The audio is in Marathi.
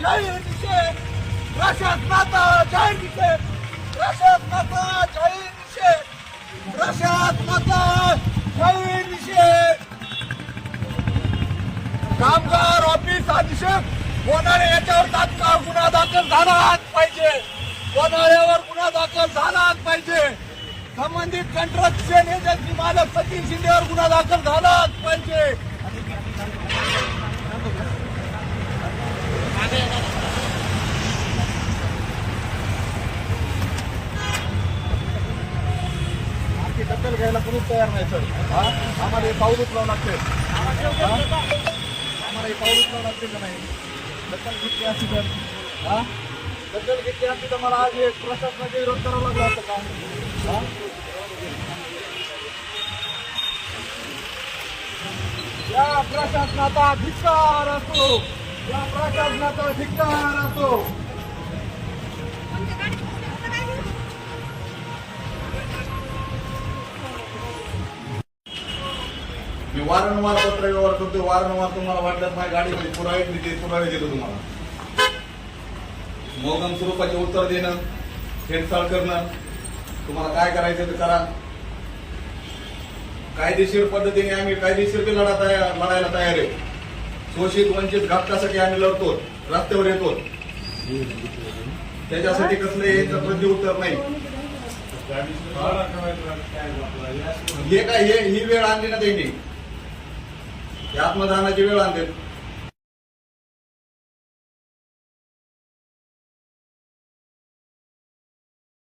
जाहीर निषेध प्रशासनाचा जाहीर निषेध प्रशासनाचा जाहीर निषेध प्रशासनाचा जाहीर निषेध कामगार ऑफिस अधीक्षक कोणाळे याच्यावर तात्काळ गुन्हा दाखल झालाच पाहिजे कोणाळ्यावर गुन्हा दाखल झालाच पाहिजे संबंधित कंट्रक्शन एजन्सी मालक सचिन शिंदेवर गुन्हा दाखल झालाच पाहिजे दखल घ्यायला कोणीच तयार नाही सर आम्हाला हे पाऊल उचलावं लागते आम्हाला हे पाऊल उचलावं लागते का नाही दखल घेतली असती तर दखल घेतली असती तर मला आज एक प्रशासनाचा विरोध करावा लागला असतं का या प्रशासनाचा धिक्कार असतो या प्रशासनाचा धिक्कार असतो मी वारंवार पत्र व्यवहार करतो वारंवार तुम्हाला वाटलं माझ्या गाडीमध्ये पुरावे देतो तुम्हाला मोगम स्वरूपाचे उत्तर देणं फेरसाळ करणं तुम्हाला काय करायचं ते करा कायदेशीर पद्धतीने आम्ही कायदेशीर लढायला तयार आहे शोषित वंचित घटकासाठी आम्ही लढतो रस्त्यावर येतो त्याच्यासाठी कसलं याचं प्रत्युत्तर नाही हे काय ही वेळ आणली ना त्यांनी आत्मदानाची वेळ आणते